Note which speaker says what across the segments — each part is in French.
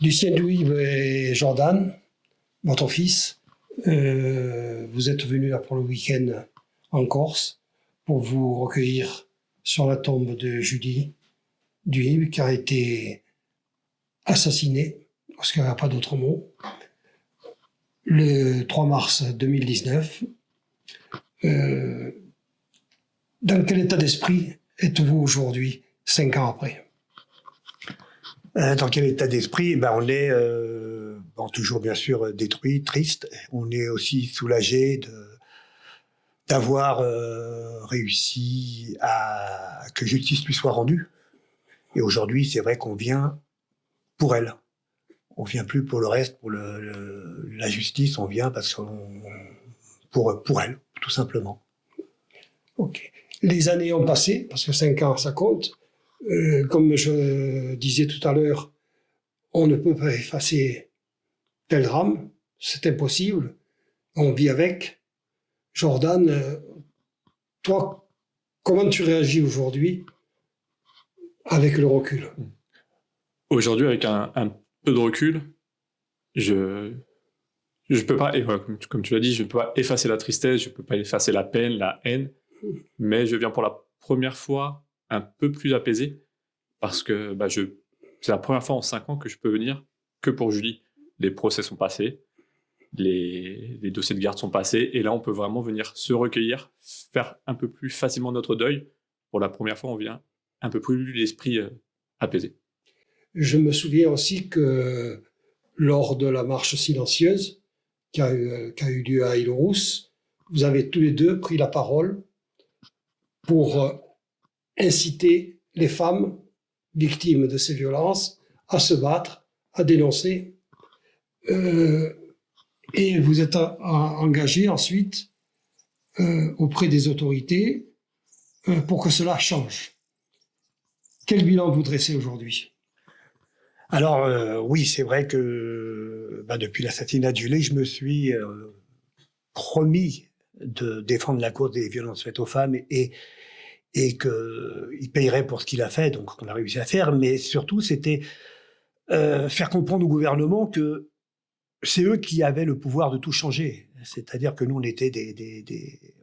Speaker 1: Lucien Douib et Jordan, votre fils, vous êtes venus là pour le week-end en Corse pour vous recueillir sur la tombe de Julie Douib qui a été assassinée, parce qu'il n'y a pas d'autre mot, le 3 mars 2019. Dans quel état d'esprit êtes-vous aujourd'hui, 5 ans après?
Speaker 2: Dans quel état d'esprit? On est toujours bien sûr détruit, triste. On est aussi soulagé d'avoir réussi à que justice lui soit rendue. Et aujourd'hui, c'est vrai qu'on vient pour elle. On vient plus pour le reste, pour la justice. On vient parce pour elle, tout simplement.
Speaker 1: Ok. Les années ont passé, parce que 5 ans, ça compte. Comme je disais tout à l'heure, on ne peut pas effacer tel drame, c'est impossible. On vit avec. Jordan, toi, comment tu réagis aujourd'hui avec le recul?
Speaker 3: Aujourd'hui, avec un peu de recul, je peux pas, et voilà, comme tu l'as dit, je ne peux pas effacer la tristesse, je ne peux pas effacer la peine, la haine, mais je viens pour la première fois un peu plus apaisé, parce que c'est la première fois en 5 ans que je peux venir que pour Julie. Les procès sont passés, les dossiers de garde sont passés, et là on peut vraiment venir se recueillir, faire un peu plus facilement notre deuil. Pour la première fois, on vient un peu plus l'esprit apaisé.
Speaker 1: Je me souviens aussi que lors de la marche silencieuse qui a eu lieu à Île-aux-Rousses, vous avez tous les deux pris la parole pour inciter les femmes victimes de ces violences à se battre, à dénoncer. Et vous êtes engagé ensuite auprès des autorités pour que cela change. Quel bilan vous dressez aujourd'hui?
Speaker 2: Alors oui, c'est vrai que depuis l'assassinat de Julie, je me suis promis de défendre la cause des violences faites aux femmes et qu'il payerait pour ce qu'il a fait, donc on a réussi à faire, mais surtout c'était faire comprendre au gouvernement que c'est eux qui avaient le pouvoir de tout changer. C'est-à-dire que nous, on était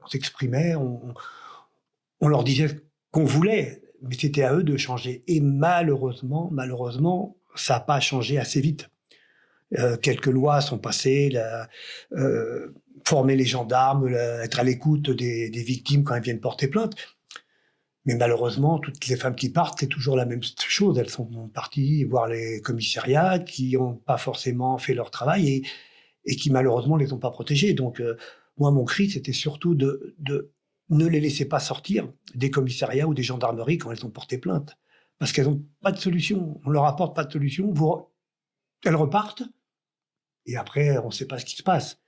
Speaker 2: on s'exprimait, on leur disait qu'on voulait, mais c'était à eux de changer. Et malheureusement, ça n'a pas changé assez vite. Quelques lois sont passées, former les gendarmes, être à l'écoute des victimes quand elles viennent porter plainte. Mais malheureusement, toutes les femmes qui partent, c'est toujours la même chose. Elles sont parties voir les commissariats qui n'ont pas forcément fait leur travail et qui malheureusement ne les ont pas protégées. Donc moi, mon cri, c'était surtout de ne les laisser pas sortir des commissariats ou des gendarmeries quand elles ont porté plainte. Parce qu'elles n'ont pas de solution. On leur apporte pas de solution. Elles repartent et après, on ne sait pas ce qui se passe.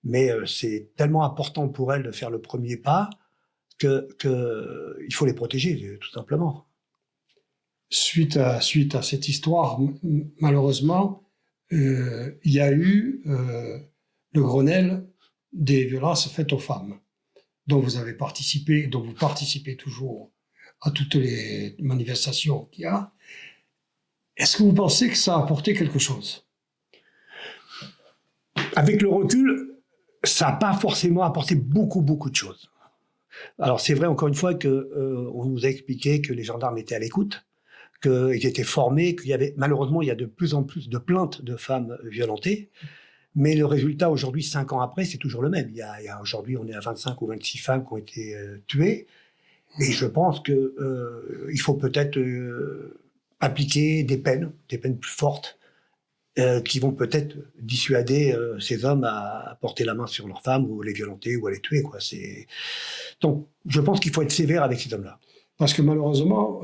Speaker 2: Mais c'est tellement important pour elles de faire le premier pas qu'il faut les protéger, tout simplement.
Speaker 1: Suite à cette histoire, malheureusement, il y a eu le Grenelle des violences faites aux femmes, dont vous avez participé, dont vous participez toujours à toutes les manifestations qu'il y a. Est-ce que vous pensez que ça a apporté quelque chose?
Speaker 2: Avec le recul, ça n'a pas forcément apporté beaucoup de choses. Alors c'est vrai encore une fois qu'on nous a expliqué que les gendarmes étaient à l'écoute, qu'ils étaient formés, malheureusement il y a de plus en plus de plaintes de femmes violentées, mais le résultat aujourd'hui, 5 ans après, c'est toujours le même. Aujourd'hui on est à 25 ou 26 femmes qui ont été tuées, et je pense qu'il faut peut-être appliquer des peines plus fortes, qui vont peut-être dissuader ces hommes à porter la main sur leurs femmes ou les violenter ou à les tuer, quoi. Donc, je pense qu'il faut être sévère avec ces hommes-là.
Speaker 1: Parce que malheureusement,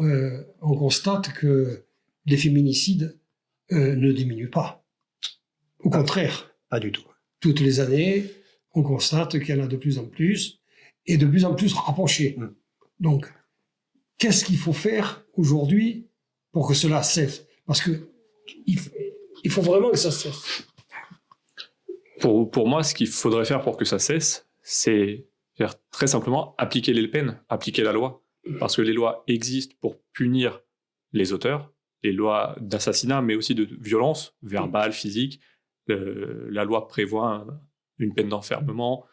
Speaker 1: on constate que les féminicides ne diminuent pas. Au contraire.
Speaker 2: Pas du tout.
Speaker 1: Toutes les années, on constate qu'il y en a de plus en plus et de plus en plus rapprochés. Donc, qu'est-ce qu'il faut faire aujourd'hui pour que cela cesse? Parce que il faut vraiment que ça cesse.
Speaker 3: Pour moi, ce qu'il faudrait faire pour que ça cesse, c'est faire très simplement appliquer les peines, appliquer la loi. Parce que les lois existent pour punir les auteurs, les lois d'assassinat, mais aussi de violence verbale, physique. La loi prévoit une peine d'enfermement.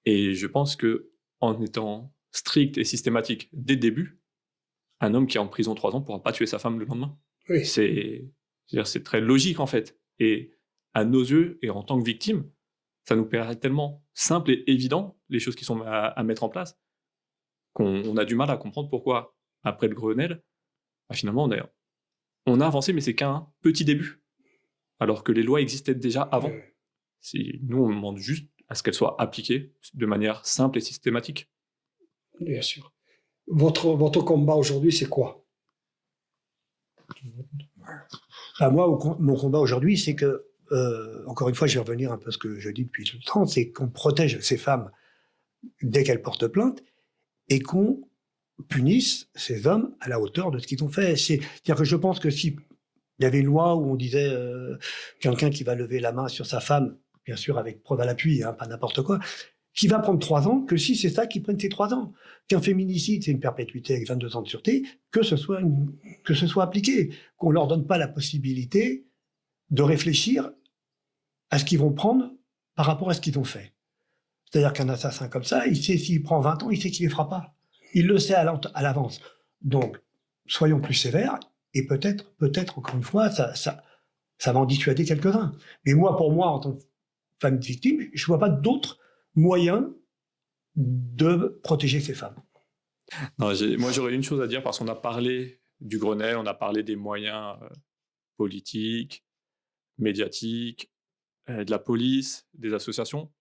Speaker 3: Et je pense que en étant strict et systématique dès le début, un homme qui est en prison 3 ans ne pourra pas tuer sa femme le lendemain.
Speaker 1: Oui.
Speaker 3: C'est très logique, en fait. Et à nos yeux, et en tant que victime, ça nous paraît tellement simple et évident, les choses qui sont à mettre en place, qu'on a du mal à comprendre pourquoi, après le Grenelle, finalement, on a avancé, mais c'est qu'un petit début. Alors que les lois existaient déjà avant. Nous, on demande juste à ce qu'elles soient appliquées de manière simple et systématique.
Speaker 1: Bien sûr. Votre combat aujourd'hui, c'est quoi?
Speaker 2: Moi, mon combat aujourd'hui, c'est que, encore une fois, je vais revenir un peu à ce que je dis depuis tout le temps, c'est qu'on protège ces femmes dès qu'elles portent plainte et qu'on punisse ces hommes à la hauteur de ce qu'ils ont fait. C'est-à-dire que je pense que si il y avait une loi où on disait quelqu'un qui va lever la main sur sa femme, bien sûr avec preuve à l'appui, hein, pas n'importe quoi, qui va prendre 3 ans, que si c'est ça, qui prenne ces 3 ans. Qu'un féminicide, c'est une perpétuité avec 22 ans de sûreté, que ce soit appliqué, qu'on leur donne pas la possibilité de réfléchir à ce qu'ils vont prendre par rapport à ce qu'ils ont fait. C'est-à-dire qu'un assassin comme ça, il sait s'il prend 20 ans, il sait qu'il les fera pas. Il le sait à l'avance. Donc, soyons plus sévères, et peut-être, encore une fois, ça va en dissuader quelques-uns. Mais pour moi, en tant que femme victime, je vois pas d'autres moyens de protéger ces femmes.
Speaker 3: Non, moi, j'aurais une chose à dire, parce qu'on a parlé du Grenelle, on a parlé des moyens politiques, médiatiques, de la police, des associations.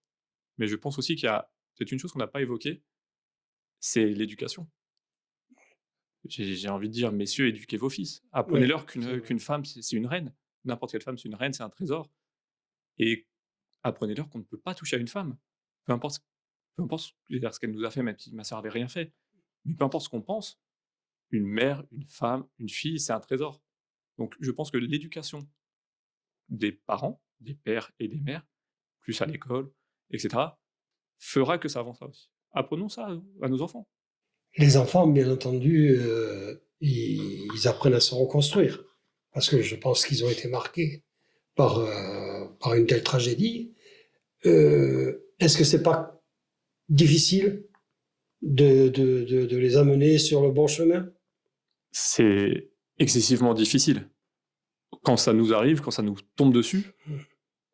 Speaker 3: Mais je pense aussi qu'il y a peut-être une chose qu'on n'a pas évoquée, c'est l'éducation. J'ai envie de dire, messieurs, éduquez vos fils. Apprenez-leur qu'une femme, c'est une reine. N'importe quelle femme, c'est une reine, c'est un trésor. Et apprenez-leur qu'on ne peut pas toucher à une femme. Peu importe ce qu'elle nous a fait, même si ma sœur n'avait rien fait. Mais peu importe ce qu'on pense, une mère, une femme, une fille, c'est un trésor. Donc je pense que l'éducation des parents, des pères et des mères, plus à l'école, etc., fera que ça avancera aussi. Apprenons ça à nos enfants.
Speaker 1: Les enfants, bien entendu, ils apprennent à se reconstruire. Parce que je pense qu'ils ont été marqués par une telle tragédie. Est-ce que c'est pas difficile de les amener sur le bon chemin?
Speaker 3: C'est excessivement difficile. Quand ça nous arrive, quand ça nous tombe dessus,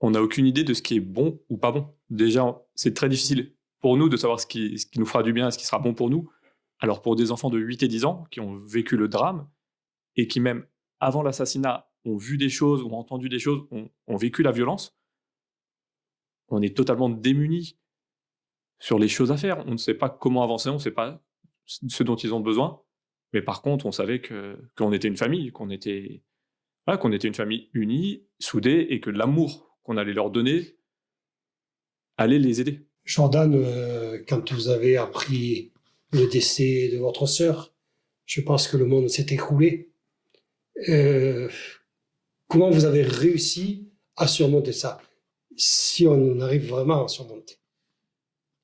Speaker 3: on n'a aucune idée de ce qui est bon ou pas bon. Déjà, c'est très difficile pour nous de savoir ce qui nous fera du bien et ce qui sera bon pour nous. Alors pour des enfants de 8 et 10 ans qui ont vécu le drame et qui même avant l'assassinat ont vu des choses, ont entendu des choses, ont vécu la violence, on est totalement démunis sur les choses à faire. On ne sait pas comment avancer, on ne sait pas ce dont ils ont besoin. Mais par contre, on savait qu'on était une famille, qu'on était une famille unie, soudée, et que l'amour qu'on allait leur donner allait les aider.
Speaker 1: Jordan, quand vous avez appris le décès de votre sœur, je pense que le monde s'est écroulé. Comment vous avez réussi à surmonter ça, si on arrive vraiment à surmonter?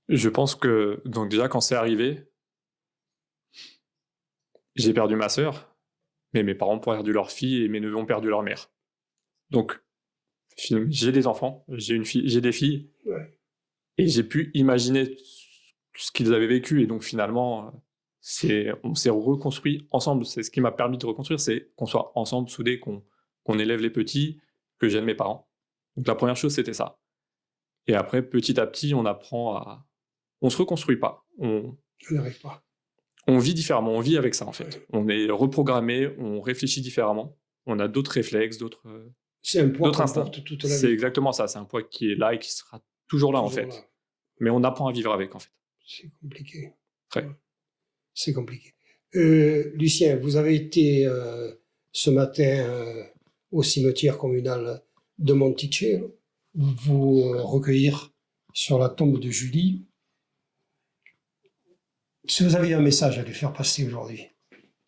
Speaker 3: Je pense que, donc déjà, quand c'est arrivé, j'ai perdu ma sœur, mais mes parents ont perdu leur fille et mes neveux ont perdu leur mère. Donc, j'ai des enfants, j'ai des filles,
Speaker 1: Ouais.
Speaker 3: et j'ai pu imaginer ce qu'ils avaient vécu. Et donc, finalement, on s'est reconstruit ensemble. C'est ce qui m'a permis de reconstruire, c'est qu'on soit ensemble, soudés, qu'on élève les petits, que j'aide mes parents. Donc, la première chose, c'était ça. Et après, petit à petit, on apprend à... On se reconstruit pas.
Speaker 1: On n'arrive pas.
Speaker 3: On vit différemment, on vit avec ça en fait. On est reprogrammé, on réfléchit différemment, on a d'autres réflexes,
Speaker 1: C'est un poids qu'on
Speaker 3: instincts.
Speaker 1: porte toute la vie.
Speaker 3: C'est exactement ça, c'est un poids qui est là et qui sera toujours là en fait.
Speaker 1: Là.
Speaker 3: Mais on apprend à vivre avec en fait.
Speaker 1: C'est compliqué.
Speaker 3: Très.
Speaker 1: C'est compliqué. Lucien, vous avez été ce matin au cimetière communal de Monticello, vous recueillir sur la tombe de Julie. Si vous aviez un message à lui faire passer aujourd'hui,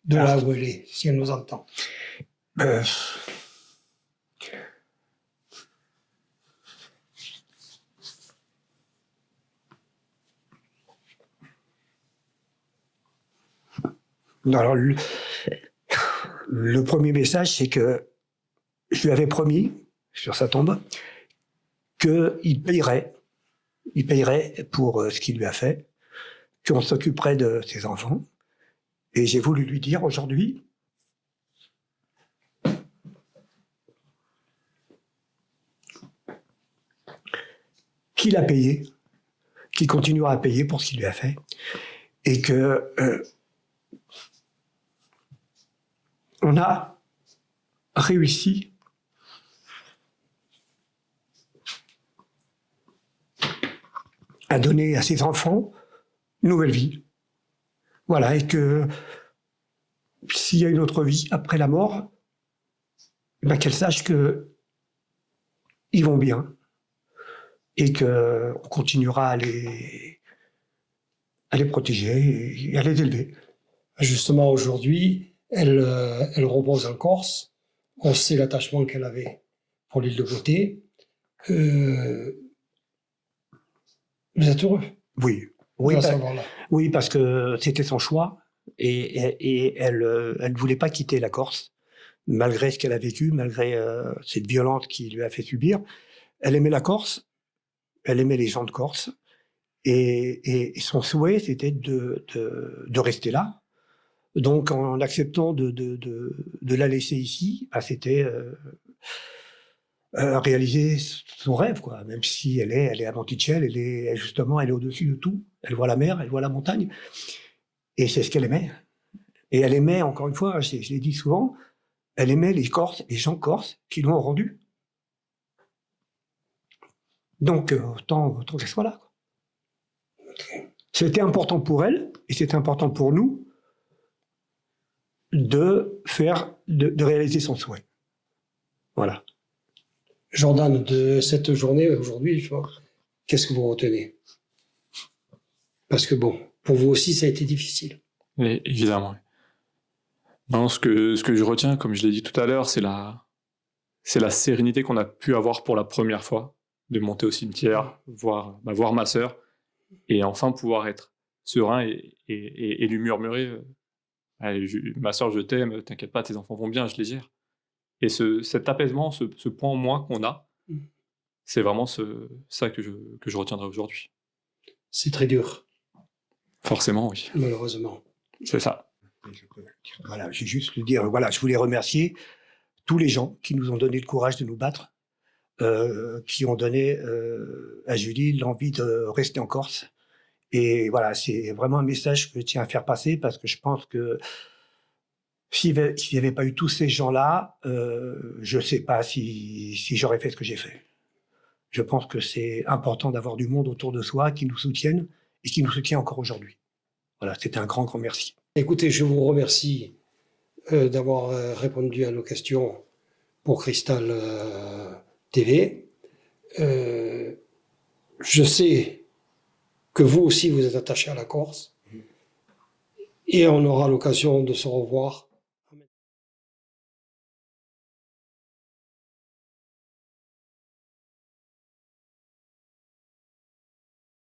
Speaker 1: de là où elle est, si elle nous entend.
Speaker 2: Alors, Le premier message, c'est que je lui avais promis, sur sa tombe, qu'il payerait. Il payerait pour ce qu'il lui a fait, qu'on s'occuperait de ses enfants. Et j'ai voulu lui dire aujourd'hui qu'il a payé, qu'il continuera à payer pour ce qu'il lui a fait, et que on a réussi à donner à ses enfants une nouvelle vie. Voilà, et que s'il y a une autre vie après la mort, ben qu'elle sache que ils vont bien et qu'on continuera à les protéger et à les élever.
Speaker 1: Justement, aujourd'hui, elle repose en Corse. On sait l'attachement qu'elle avait pour l'île de Beauté. Vous êtes heureux?
Speaker 2: Oui, oui,
Speaker 1: À savoir là.
Speaker 2: oui, parce que c'était son choix et elle ne voulait pas quitter la Corse, malgré ce qu'elle a vécu, malgré cette violence qui lui a fait subir. Elle aimait la Corse, elle aimait les gens de Corse, et son souhait, c'était de rester là. Donc, en acceptant de la laisser ici, bah, c'était réaliser son rêve, quoi. Même si elle est à Monticello, elle est au-dessus de tout. Elle voit la mer, elle voit la montagne, et c'est ce qu'elle aimait. Et elle aimait, encore une fois, je l'ai dit souvent, elle aimait les Corses, les gens corses qui l'ont rendu. Donc, autant qu'elle soit là, quoi. C'était important pour elle, et c'était important pour nous, de réaliser son souhait. Voilà.
Speaker 1: Jordan, de cette journée aujourd'hui, qu'est-ce que vous retenez? Parce que bon, pour vous aussi, ça a été difficile.
Speaker 3: Et, évidemment. Non, ce que je retiens, comme je l'ai dit tout à l'heure, c'est la sérénité qu'on a pu avoir pour la première fois, de monter au cimetière, voir ma sœur, et enfin pouvoir être serein et lui murmurer ma sœur, je t'aime, t'inquiète pas, tes enfants vont bien, je les gère. Et cet apaisement, ce point en moins qu'on a, c'est vraiment ça que je retiendrai aujourd'hui.
Speaker 1: C'est très dur.
Speaker 3: Forcément, oui.
Speaker 1: Malheureusement.
Speaker 3: C'est ça.
Speaker 2: Voilà, j'ai juste le dire, voilà, je voulais remercier tous les gens qui nous ont donné le courage de nous battre, qui ont donné à Julie l'envie de rester en Corse. Et voilà, c'est vraiment un message que je tiens à faire passer, parce que je pense que s'il n'y avait pas eu tous ces gens-là, je ne sais pas si j'aurais fait ce que j'ai fait. Je pense que c'est important d'avoir du monde autour de soi qui nous soutienne et qui nous soutient encore aujourd'hui. Voilà, c'était un grand, grand merci.
Speaker 1: Écoutez, je vous remercie d'avoir répondu à nos questions pour Cristal TV. Je sais que vous aussi, vous êtes attaché à la Corse. Et on aura l'occasion de se revoir